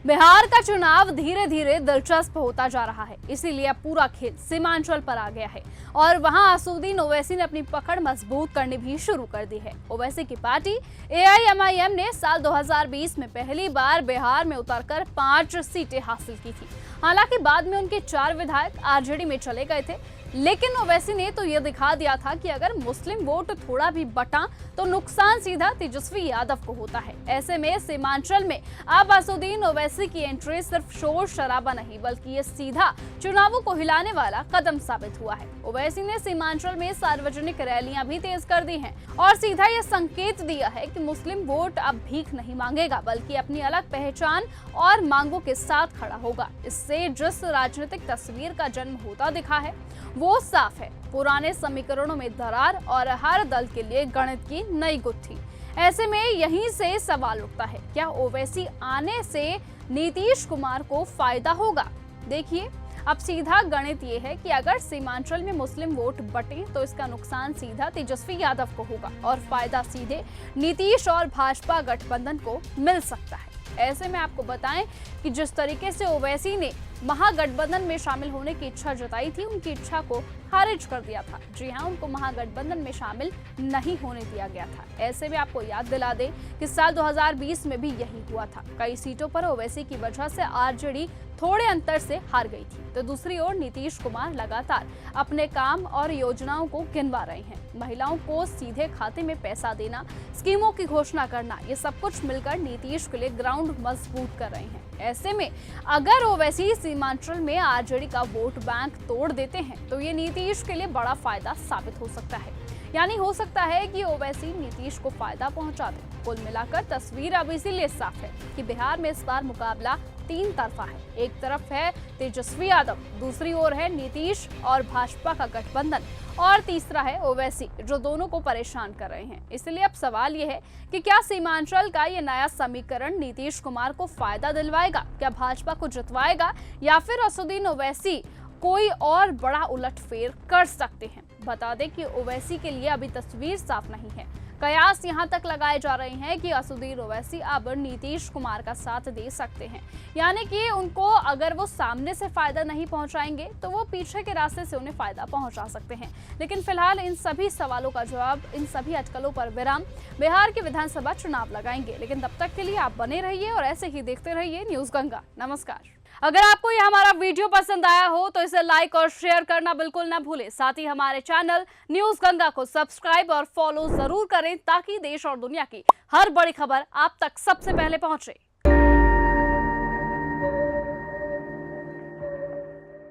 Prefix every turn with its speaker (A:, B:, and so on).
A: बिहार का चुनाव धीरे धीरे दिलचस्प होता जा रहा है, इसीलिए अब पूरा खेल सीमांचल पर आ गया है और वहां असदुद्दीन ओवैसी ने अपनी पकड़ मजबूत करनी भी शुरू कर दी है। ओवैसी की पार्टी एआईएमआईएम ने साल 2020 में पहली बार बिहार में उतरकर 5 सीटें हासिल की थी। हालांकि बाद में उनके 4 विधायक आरजेडी में चले गए थे, लेकिन ओवैसी ने तो ये दिखा दिया था कि अगर मुस्लिम वोट थोड़ा भी बटा तो नुकसान सीधा तेजस्वी यादव को होता है। ऐसे में सीमांचल में अब असदुद्दीन ओवैसी की एंट्री सिर्फ शोर शराबा नहीं बल्कि ये सीधा चुनावों को हिलाने वाला कदम साबित हुआ है। ओवैसी ने सीमांचल में सार्वजनिक रैलियां भी तेज कर दी हैं और सीधा ये संकेत दिया है कि मुस्लिम वोट अब भीख नहीं मांगेगा बल्कि अपनी अलग पहचान और मांगों के साथ खड़ा होगा। इससे जिस राजनीतिक तस्वीर का जन्म होता दिखा है वो साफ है, पुराने समीकरणों में दरार और हर दल के लिए गणित की नई गुत्थी। ऐसे में यहीं से सवाल उठता है, क्या ओवैसी आने से नीतीश कुमार को फायदा होगा? देखिए, अब सीधा गणित ये है कि अगर सीमांचल में मुस्लिम वोट बटे तो इसका नुकसान सीधा तेजस्वी यादव को होगा और फायदा सीधे नीतीश और भाजपा गठबंधन को मिल सकता है। ऐसे में आपको बताएं कि जिस तरीके से ओवैसी ने महागठबंधन में शामिल होने की इच्छा जताई थी, उनकी इच्छा को खारिज कर दिया था। जी हां, उनको महागठबंधन में शामिल नहीं होने दिया गया था। ऐसे में आपको याद दिला दें कि साल 2020 में भी यही हुआ था। कई सीटों पर ओवैसी की वजह से आरजेडी थोड़े अंतर से हार गई थी, तो दूसरी ओर नीतीश कुमार लगातार अपने काम और योजनाओं को गिनवा रहे हैं। महिलाओं को सीधे खाते में पैसा देना, स्कीमों की घोषणा करना, ये सब कुछ मिलकर नीतीश के लिए ग्राउंड मजबूत कर रहे हैं। ऐसे में अगर ओवैसी सीमांचल में आरजेडी का वोट बैंक तोड़ देते हैं तो ये नीतीश के लिए बड़ा फायदा साबित हो सकता है। यानी हो सकता है कि ओवैसी नीतीश को फायदा पहुंचा दे। कुल मिलाकर तस्वीर अब इसीलिए साफ है कि बिहार में इस बार मुकाबला 3 तरफा है। एक तरफ है तेजस्वी यादव, दूसरी ओर है नीतीश और भाजपा का गठबंधन और तीसरा है ओवैसी, जो दोनों को परेशान कर रहे हैं। इसलिए अब सवाल यह है कि क्या सीमांचल का ये नया समीकरण नीतीश कुमार को फायदा दिलवाएगा? क्या भाजपा को जितवाएगा या फिर असदुद्दीन ओवैसी कोई और बड़ा उलटफेर कर सकते हैं? बता दें कि ओवैसी के लिए अभी तस्वीर साफ नहीं है। कयास यहां तक लगाए जा रहे हैं कि असदुद्दीन ओवैसी अब नीतीश कुमार का साथ दे सकते हैं, यानी कि उनको अगर वो सामने से फायदा नहीं पहुंचाएंगे तो वो पीछे के रास्ते से उन्हें फायदा पहुंचा सकते हैं। लेकिन फिलहाल इन सभी सवालों का जवाब, इन सभी अटकलों पर विराम बिहार के विधानसभा चुनाव लगाएंगे। लेकिन तब तक के लिए आप बने रहिए और ऐसे ही देखते रहिए न्यूज गंगा। नमस्कार। अगर आपको यह हमारा वीडियो पसंद आया हो तो इसे लाइक और शेयर करना बिल्कुल ना भूलें। साथ ही हमारे चैनल न्यूज गंगा को सब्सक्राइब और फॉलो जरूर करें ताकि देश और दुनिया की हर बड़ी खबर आप तक सबसे पहले पहुंचे।